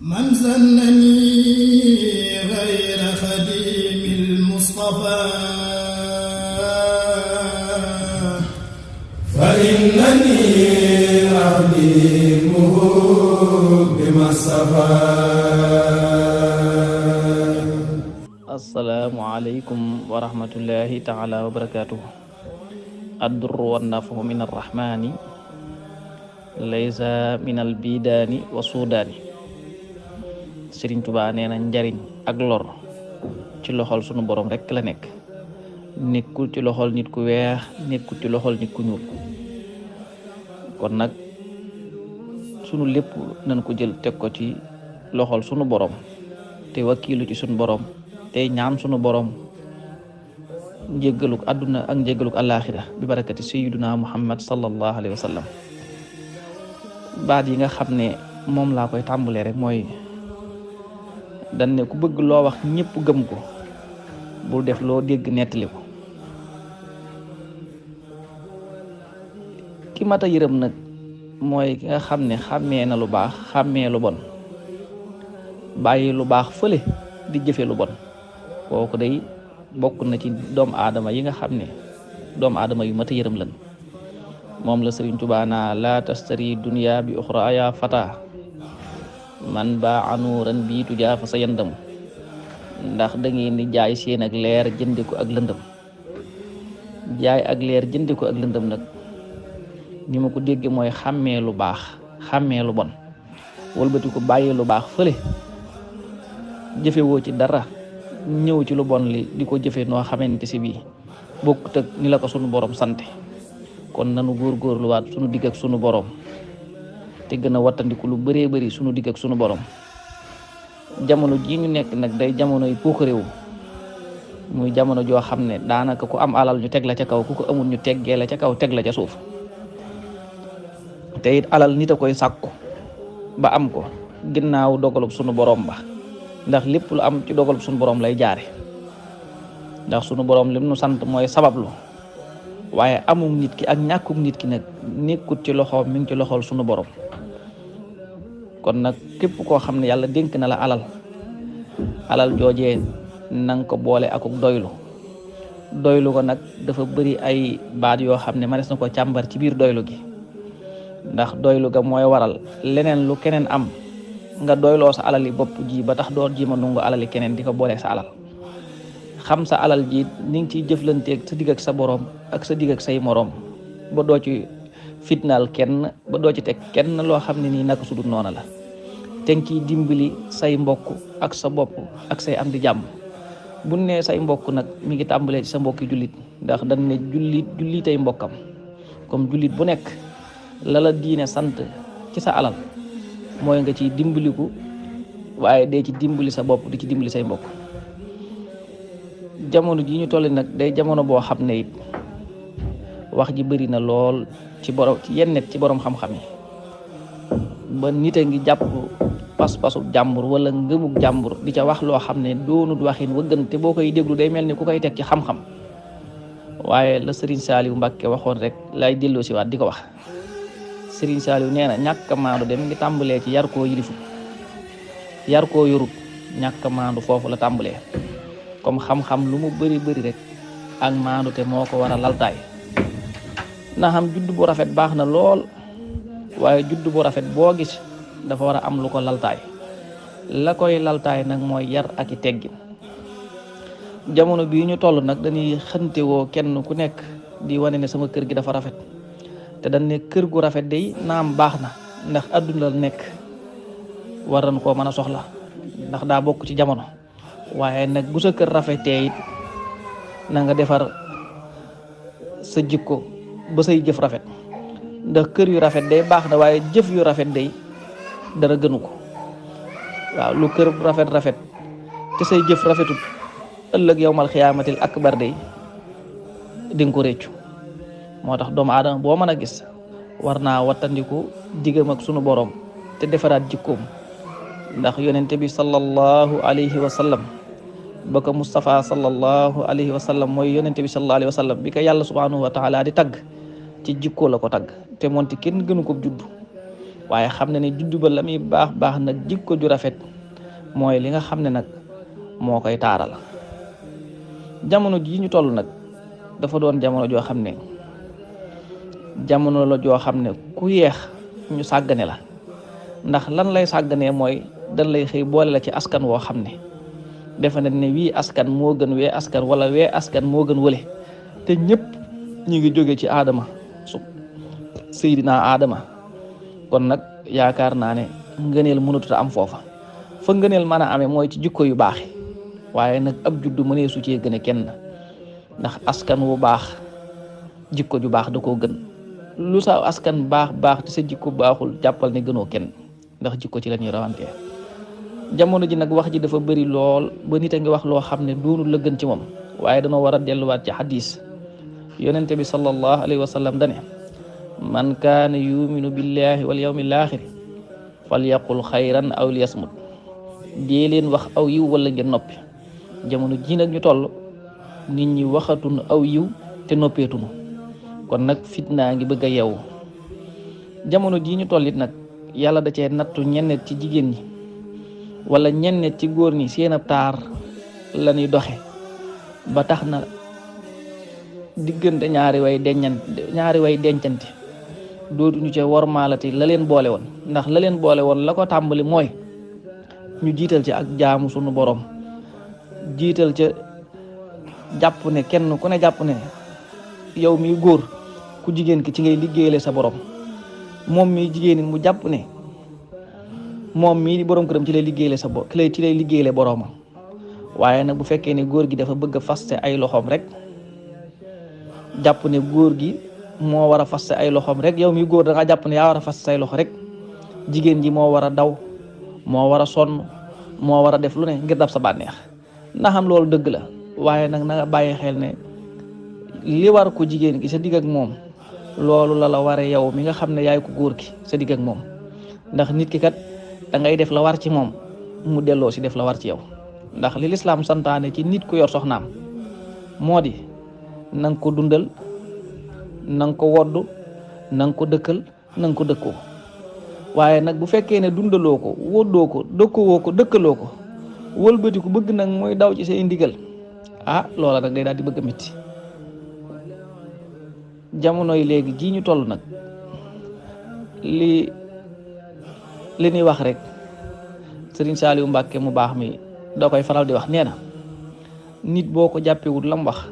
من سنني غير خديم المصطفى فإنني أخدمه بما اصطفى. السلام عليكم ورحمة الله تعالى وبركاته. الضر والنفع من الرحمن ليس من البيدان والسودان. Sëriñ Tuubaa nee na njariñ ak lor ci loxol sunu borom rekk la nekk, nekkul ci loxol nit ku weex, nekkul ci loxol nit ku ñuul. kon nag sunu lépp nañ ko jël teg ko ci loxol sunu borom te wakiilu ci sunu borom tey ñaan sunu borom njéggaluk àdduna ak njéggaluk àllaaxira bi barakati sayyiduna Muhammad sallallahu alayhi wa sallam. baat yi nga xam ne moom laa koy tàmbalee rek mooy dañ ne ku bëgg loo wax ñëpp gëm ko, bul def loo dégg nettali ko. ki mata yërëm nag mooy ki nga xam ne xàmmee na lu baax xàmmee lu bon, bàyyi lu baax fële di jëfe lu bon. kooku day bokk na ci doomu aadama yi nga xam ne doomu aadama yu mata yërëm lan. moom la Sëriñ Tuubaa naa laa tastari dunya bi uxra ya fata man ba anuuran bii tujaa fa sa yandam. ndax da ngeen di jaay seen ak leer jëndi ko ak lëndëm. jaay ak leer jëndi ko ak lëndëm nag ni ma ko dégge mooy xàmmee lu baax xàmmee lu bon, wëlbati ko bàyyi lu baax fële jëfewoo ci dara, ñëw ci lu bon li di ko jëfe noo xamante si bii bokkut ak ni la ko sunu borom sante. kon nanu góorgóorluwaat sunu digg ak sunu borom te gën a wattandiku lu bëree bëri sunu digg ak sunu borom. jamono jii ñu nekk nag day jamono yu puukaréew, muy jamono joo xam ne daanaka ku am alal ñu teg la ca kaw, ku ko amul ñu teggee la ca kaw teg la ca suuf. te it alal nit a koy sàkku ba am ko ginnaaw dogalub sunu borom ba, ndax lépp lu am ci dogalub sunu borom lay jaare. ndax sunu borom lim nu sant mooy sabablu, waaye amum nit ki ak ñàkkum nit ki nag nekkut ci loxoom, mi ngi ci loxol sunu borom. kon nag képp koo xam ne yàlla dénk na la alal joojee nanga ko boole akuk doylu. doylu ko nag dafa bëri ay baat yoo xam ne manees na ko càmbar ci biir doylu gi. ndax doylu ga mooy waral leneen lu keneen am nga doyloo sa alali bopp ji ba tax doo ji ma nungu alali keneen di ko boole sa alal. xam sa alal ji ni ngi ciy jëflanteeg sa digg ak sa borom ak sa digg ak say moroom ba doo ci fitnaal kenn, ba doo ci teg kenn loo xam ne nii naka sudut noona la. te ngi ciy dimbali say mbokk ak sa bopp ak say am di jàmm. bu ne say mbokk nag mi ngi tàmbalee ci sa mbokki jullit, ndax dañ ne jullitay mbokkam. comme jullit bu nekk la la diine sant ci sa alal mooy nga ciy dimbaliku, waaye dee ci dimbali sa bopp di ci dimbali say mbokk. jamono ji ñu toll nag day jamono boo xam ne it wax ji bëri na lool ci borom ci yennet ci borom xam-xam yi, ba nit a ngi jàpp pas-pasu jàmbur wala ngëmuk jàmbur di ca wax loo xam ne doonut waxin wëggante. boo koy déglu day mel ni ku koy teg ci xam-xam, waaye la Serigne Saliou Mbacké waxoon rek lay delloo si waat di ko wax. Serigne Saliou nee na ñàkk a maandu dem ngi tàmbalee ci yar koo yilifu, yar koo yorut. ñàkk a maandu foofu la tàmbalee. comme xam-xam lu mu bëri bëri rek ak maandu te moo ko war a laltaay. na xam judd bu rafet baax na lool, waaye judd bu rafet boo gis dafa war a am lu ko laltaay. la koy laltaay nag mooy yar ak i teggin. jamono bii ñu toll nag dañuy xëntewoo kenn ku nekk di wane ne sama kër gi dafa rafet, te dañ ne kër gu rafet day naam baax na, ndax adduna la nekk war nañ koo mën a soxla, ndax daa bokk ci jamono. waaye nag bu sa kër rafetee it na nga defar sa jikko ba say jëf rafet, ndax kër yu rafet day baax na, waaye jëf yu rafet day dara gënu ko. waaw lu kër rafet rafet te say jëf rafetut, ëllëg yawmal xiyaamatil akbar day di nga ko réccu. moo tax doomu aadama boo mën a gis war naa wattandiku diggam ak sunu borom te defaraat jikkoom. ndax yonente bi sallallahu alayhi wa sallam ba ko Mustafa sallallahu alayhi wa sallam mooy yonente bi sallallahu alayhi wa sallam bi ko yàlla subhanahu wa taala di tagg ci jikkoo la ko tagg, te moonte kenn gënu ko judd waaye xam ne ne juddu ba la muy baax baax nag jikko ju rafet mooy li nga xam ne nag moo koy taaral. jamono jii ñu toll nag dafa doon jamono joo xam ne jamono la joo xam ne ku yeex ñu sàggane la, ndax lan lay sàgganee mooy dañ lay xëy boole la ci askan woo xam ne defe nañ ne wii askan moo gën wee askan wala wee askan moo gën wële, te ñëpp ñu ngi jóge ci aadama Seydina Aadama. kon nag yaakaar naa ne ngëneel mënatut a am foofa fa ngëneel mën a amee mooy ci jikko yu baax, waaye nag ab juddu mënee su cee gën a kenn, ndax askan wu baax jikko ju baax da koo gën. lu sa askan baax baax te sa jikko baaxul jàppal ne gënoo kenn, ndax jikko ci la ñuy rawantee. jamono ji nag wax ji dafa bëri lool ba nit a ngi wax loo xam ne doonul la gën ci moom, waaye danoo war a delluwaat ci xadis yonente bi sallallahu alayhi wa sallam dane man kaana yuminu billahi wal yawmil axir falyaqul xayran aw liyasmut. dee leen wax aw yiw wala ngeen noppi. jamono ji nag ñu toll nit ñi waxatunu aw yiw te noppeetunu, kon nag fitnaa ngi bëgg a yeewu. jamono ji ñu toll it nag yàlla da cee nattu ñennet ci jigéen ñi wala ñennet ci góor ñi seen ab taar la ñuy doxe ba tax na diggante ñaari way dencante dootuñu ca wormaalati la leen boole woon, ndax la leen boole woon la ko tàmbali mooy ñu jiital ci ak jaamu sunu borom, jiital ca jàpp ne kenn ku ne jàpp ne yow mi góor ku jigéen ki ci ngay liggéeyale sa borom, moom mi jigéen mu jàpp ne moom mii di borom këram ci lay liggéeyale ci lay liggéeyale boromam. waaye nag bu fekkee ne góor gi dafa bëgg a faste ay loxoom rek, jàpp ne góor gi moo war a faste ay loxoom rek, yow mi góor da nga jàpp ne yaa war a faste say loxo rek, jigéen ji moo war a daw, moo war a sonn, moo war a def lu ne ngir dab sa bànneex. na xam loolu dëgg la, waaye nag na nga bàyyi xel ne li war ko jigéen gi sa digg ak moom loolu la waree yow mi nga xam ne yaay ko góor gi sa digg ak moom, ndax nit ki kat da ngay def la war ci moom mu delloo si def la war ci yow. ndax li lislaam santaane ci nit ku yor soxnaam moo di na nga ko dundal, na nga ko woddu, na nga ko dëkkal, na nga ko dëkkoo. waaye nag bu fekkee ne dundaloo ko, woddoo ko, dëkkoo ko, dëkkaloo ko, wëlbati ko bëgg nag mooy daw ci say ndigal, loola nag day daal di bëgg a métti. jamono yi léegi jii ñu toll nag li ñuy wax rek Sëriñ Saaliwu Mbàkke mu baax mi da koy faral di wax, nee na nit boo ko jàppewul lam wax,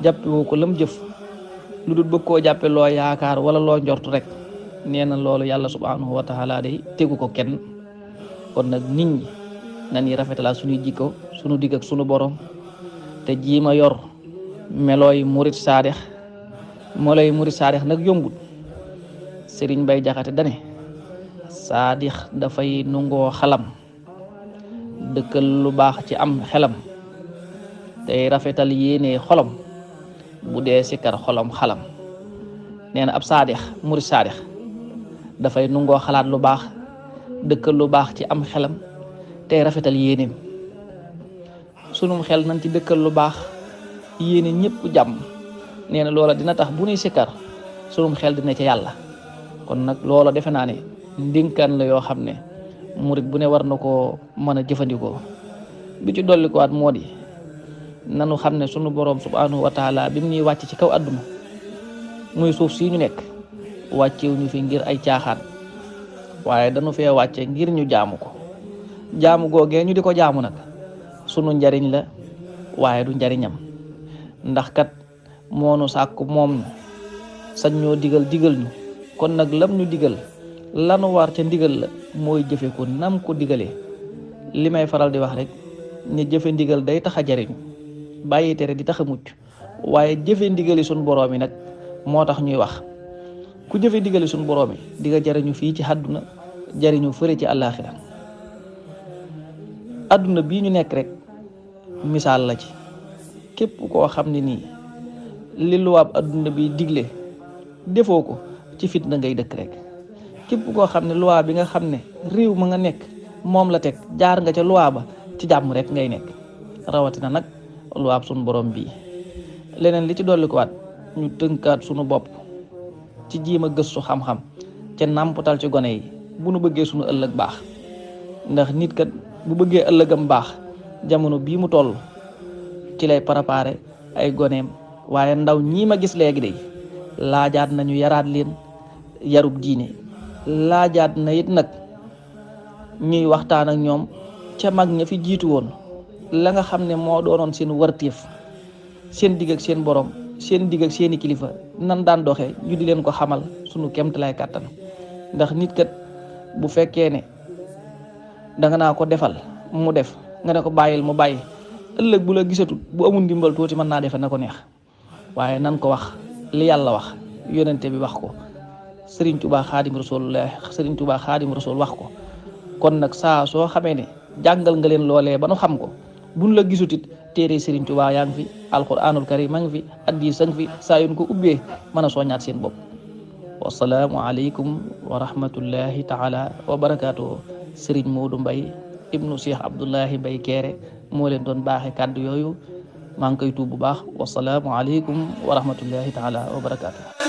jàppewoo ko lam jëf, lu dul bëgg koo jàppe loo yaakaar wala loo njortu rek, nee na loolu yàlla subhanahu wa taala day tegu ko kenn. kon nag nit ñi nañuy rafetalaat suñuy jikko, suñu digg ak suñu borom, te jiima yor melooy murit saadex. Nag yombul. Sëriñ Bay Jaxate dane saadix dafay nungoo xalam, dëkkal lu baax ci am xelam, tey rafetal yéene xolam, bu dee sikkar xolam xalam. nee na ab saadix, murit saadix dafay nungoo xalaat lu baax, dëkkal lu baax ci am xelam, tey rafetal yéeneem. sunum xel nañ ci dëkkal lu baax, yéene ñëpp jàmm. nee na loola dina tax bu nuy sikkar sunum xel dina ca yàlla. kon nag loola defe naa ne ndénkaan la yoo xam ne murit bu ne war na koo mën a jëfandikoo. bi ci dolli ko waat moo di nanu xam ne sunu boroom subhanahu wa taala bi mu ñuy wàcc ci kaw àdduna muy suuf si ñu nekk, wàccewu ñu fi ngir ay caaxaan, waaye dañu fee wàcce ngir ñu jaamu ko. jaamu googee ñu di ko jaamu nag sunu njariñ la, waaye du njariñam, ndax kat moonu sàkk moom ñu sañ ñoo digal ñu. kon nag lam ñu digal lanu war ca ndigal la mooy jëfe ko nam ko digalee. li may faral di wax rek ne jëfe ndigal day tax a jariñ, bàyyi tere di tax a mucc, waaye jëfe ndigali suñu boroom yi nag moo tax ñuy wax. ku jëfe ndigali suñu boroom yi di nga jariñu fii ci àdduna, jariñu fëre ci àllaaxira. àdduna bii ñu nekk rek misaal la ci. képp koo xam ne nii li luwaab àdduna bi digle defoo ko, ci fitna ngay dëkk rek. képp koo xam ne luwaa bi nga xam ne réew ma nga nekk moom la teg, jaar nga ca luwaa ba, ci jàmm rek ngay nekk. rawatina nag luwaab sunu borom bii. leneen li ci dolli ko waat ñu tënkaat sunu bopp ci jiima gëstu xam-xam ca nàmputal ci gone yi bu nu bëggee suñu ëllëg baax. ndax nit kat bu bëggee ëllëgam baax jamono bii mu toll ci lay préparé ay goneem, waaye ndaw ñii ma gis léegi de laajaat nañu yaraat leen yarub diine, laajaat na it nag ñuy waxtaan ak ñoom ca mag ña fi jiitu woon la nga xam ne moo doonoon seen wartiif, seen digg ak seen borom, seen digg ak seeni kilifa nan daan doxee ñu di leen ko xamal sunu kemtalaay kàttan. ndax nit kat bu fekkee ne danga naa ko defal mu def, nga ne ko bàyyil mu bàyyi, ëllëg bu la gisatut bu amul ndimbal tuuti mën naa defe na ko neex. waaye nan ko wax li yàlla wax, yonente bi wax ko, Sëriñ Tuubaa Xaadim Rasuul wax ko. kon nag saa soo xamee ne jàngal nga leen loolee ba nu xam ko, buñ la gisutit téere Sëriñ Tuubaa yaa ngi fi, alquranul karim maa ngi fi, hadiis a ngi fi, saa yuñ ko ubbee mën a soññaat seen bopp. wasalaamu aleykum wa rahmatullahi taala wa barakaatuhu. Sëriñ Moodu Mbay ibnu Cheikh Abdullahi Mbay Kéré moo leen doon baaxe kàddu yooyu. maa ngi koy tuub bu baax. wasalaamu aleykum wa rahmatullahi taala wa barakaatuhu.